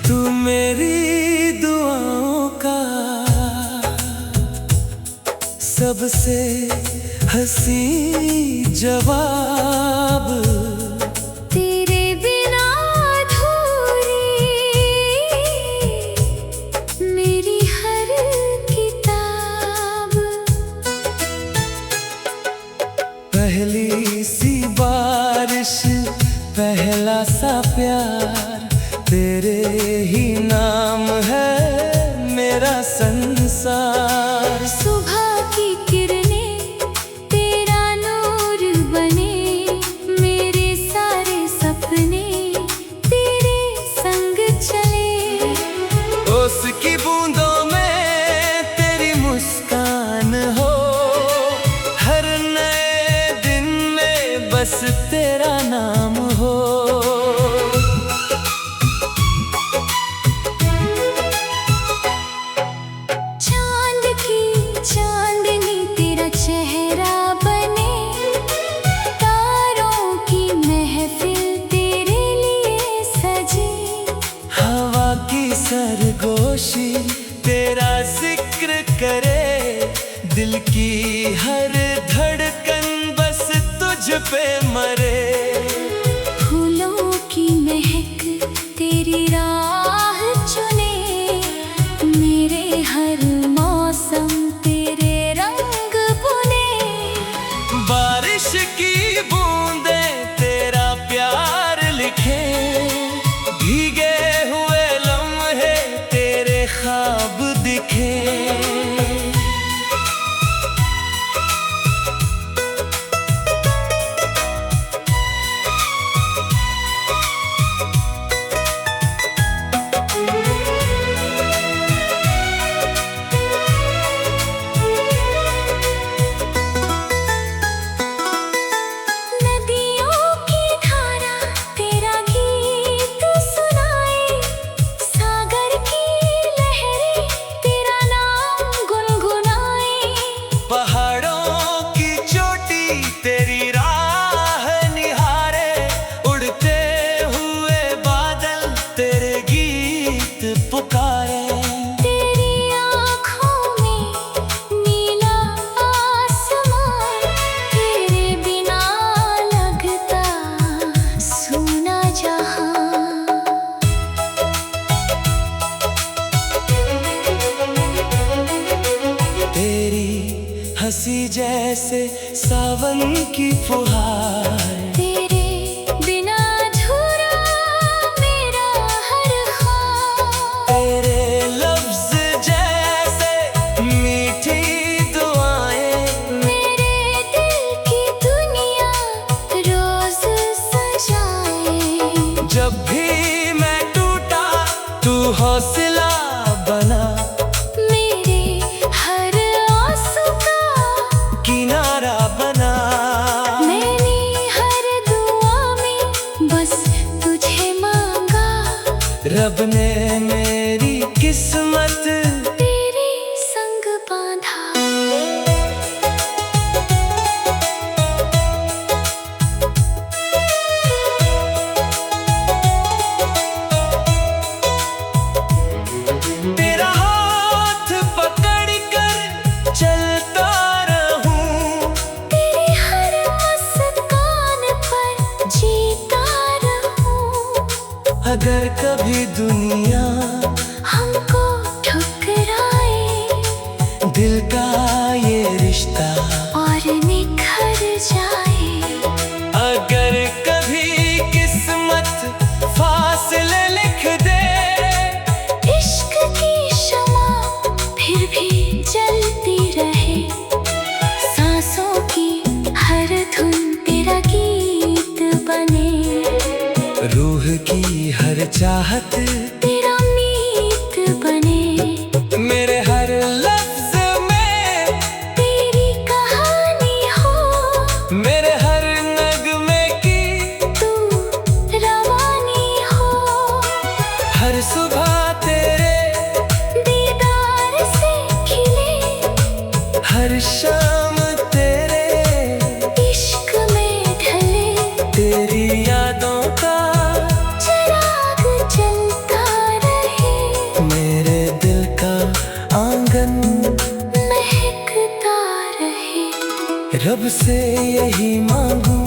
तू मेरी दुआओं का सबसे हंसी जवाब, तेरे बिना अधूरी मेरी हर किताब। पहली सी बारिश, पहला सा प्यार, तेरे ही नाम है मेरा संसार। सुबह की किरणें तेरा नूर बने, मेरे सारे सपने तेरे संग चले। उसकी बूंदों में तेरी मुस्कान हो, हर नए दिन में बस तेरा नाम हो। चांदनी तेरा चेहरा बने, तारों की महफिल तेरे लिए सजे। हवा की सरगोशी तेरा जिक्र करे, दिल की हर धड़कन बस तुझ पे मरे। फूलों की महक तेरी राह चुने, मेरे हर मौसम तेरे रंग बुने। बारिश की बूंदें तेरा प्यार लिखे, भीगे हुए लम्हे तेरे ख्वाब दिखे। तेरी आँखों में नीला आसमान, तेरे बिना लगता सूना जहां। तेरी हंसी जैसे सावन की फुहार, तेरे बिना अधूरा मेरा हर ख्वाब। तेरे लफ्ज जैसे मीठी दुआएं, मेरे दिल की दुनिया रोज सजाए। जब भी मैं टूटा तू हौसला बना, मेरे हर आंसू का किनारा बना। मैंने हर दुआ में बस तुझे मांगा, रब ने मेरी किस्मत तेरे संग बांधा। तेरा हाथ पकड़ कर चलता रहूं, तेरी हर मुस्कान पर जीता रहूं। अगर कभी दुनिया हमको ठुकराए, दिल का ये रिश्ता और निखर जाए। अगर कभी किस्मत फासले लिख दे, इश्क की शमा फिर भी जलती रहे। सांसों की हर धुन तेरा गीत बने, रूह की हर चाहत तेरा मीत बने। मेरे हर लफ्ज में तेरी कहानी हो, मेरे हर नगमे की तू रवानी हो। हर सुबह तेरे दीदार से खिले, हर शाम तेरे इश्क में ढले, तेरी यादों का चिराग जलता रहे, मेरे दिल का आंगन महकता रहे। रब से यही मांगू,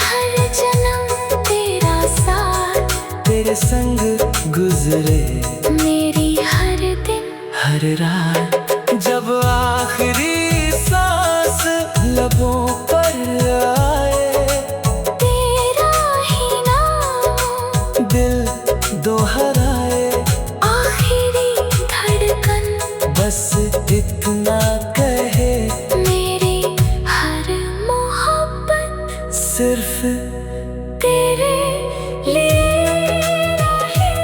हर जन्म तेरा साथ तेरे संग गुजरे मेरी हर दिन, हर रात। जब आखिरी सांस लबों पर आए, तेरा ही नाम दिल दोहराए, आखिरी धड़कन बस इतना कहे, मेरी हर मोहब्बत सिर्फ तेरे लिए रहे।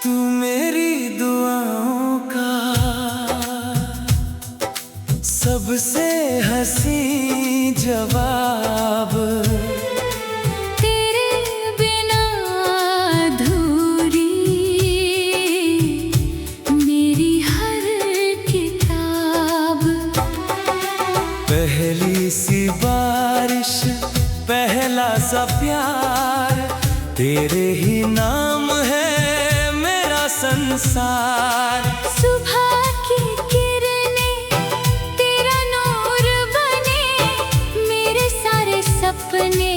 तू मेरी दुआओं का सबसे हंसी जवाब, तेरे बिना अधूरी मेरी हर किताब। पहली सी बारिश, पहला सा प्यार, तेरे ही नाम है मेरा संसार। सुबह की किरणें तेरा नूर बने, मेरे सारे सपने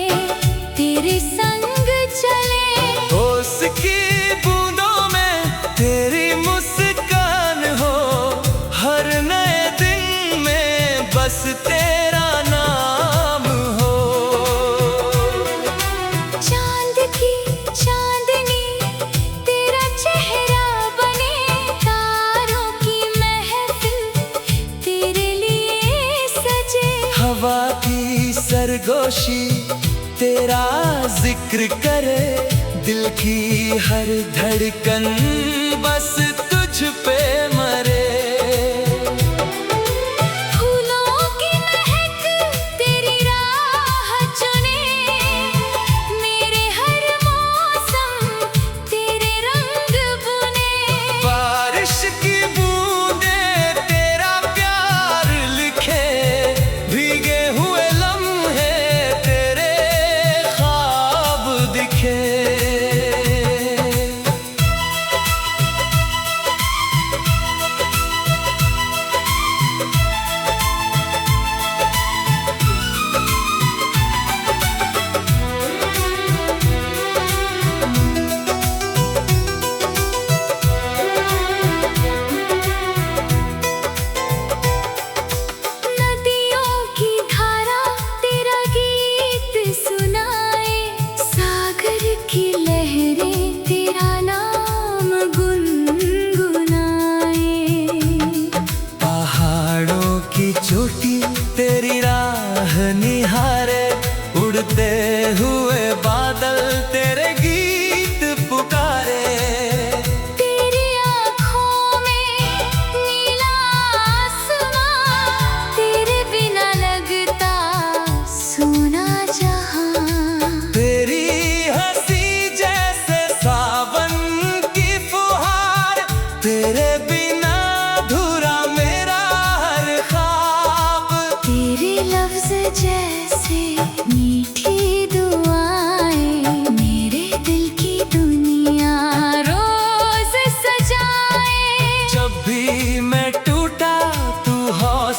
तेरे संग चले। होश की बूंदों में तेरी मुस्कान हो, हर नए दिन में बस तेरा नाम हो। चांद की चांदनी तेरा चेहरा बने, तारों की महफिल तेरे लिए सजे। हवा की सरगोशी तेरा जिक्र करे, दिल की हर धड़कन बस तुझ पे मरे। फूलों की महक तेरी राह चुने, मेरे हर मौसम तेरे रंग बुने। बारिश की बूंदें तेरा प्यार लिखे, भीगे हुए लम्हे तेरे ख्वाब दिखे। नदियों की धारा तेरा गीत सुनाए, सागर की लहरें तेरा नाम गुनगुनाए। पहाड़ों की चोटी तेरी राह निहारे, उड़ते हुए बादल तेरे गीत पुकारे। तेरी आँखों में नीला आसमां, तेरे बिना लगता सोना जहां। तेरी हंसी जैसे सावन की फुहार, तेरे बिना अधूरा मेरा हर ख्वाब। तेरे लफ्ज जैसे मीठी दुआएं, मेरे दिल की दुनिया रोज सजाए। जब भी मैं टूटा तू हौसला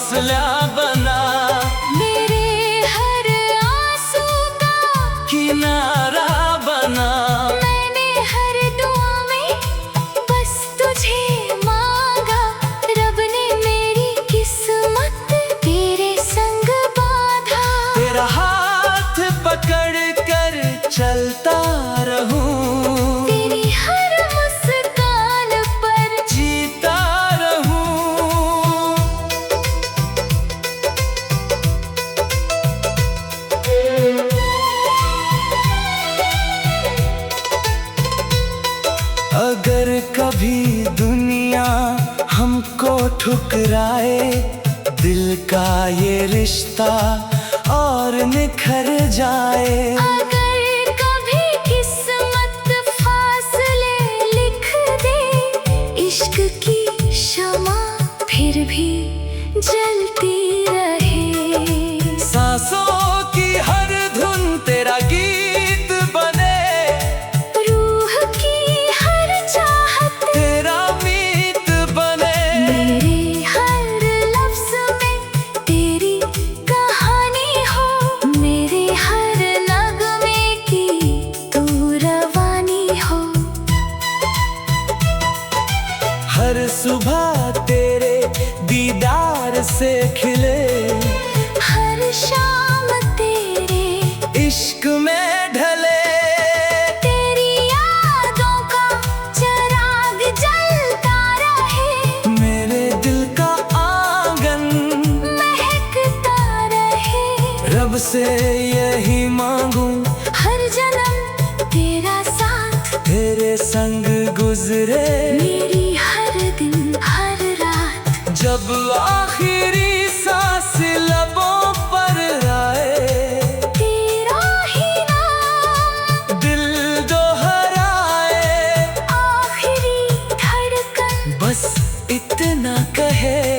ठुकराए दिल का ये रिश्ता और निखर जाए। अगर कभी किस्मत फासले लिख दे, इश्क की शमा फिर भी जलती रहे। सांसों की हर धुन तेरा गीत बने, रूह की हर चाहत तेरा मीत बने। मेरे हर लफ्ज में तेरी कहानी हो, मेरे हर नगमे की तू रवानी हो। हर सुबह तेरे दीदार से खिले, हर शाम तेरे इश्क में ढले। तेरी यादों का चिराग जलता रहे, मेरे दिल का आंगन महकता रहे। रब से यही मांगूं, हर जन्म तेरा साथ तेरे संग गुजरे। मेरी हर दिन हर रात। जब आखिरी सांस लबों पर आए, तेरा ही नाम दिल दोहराए। आखिरी धड़कन बस इतना कहे,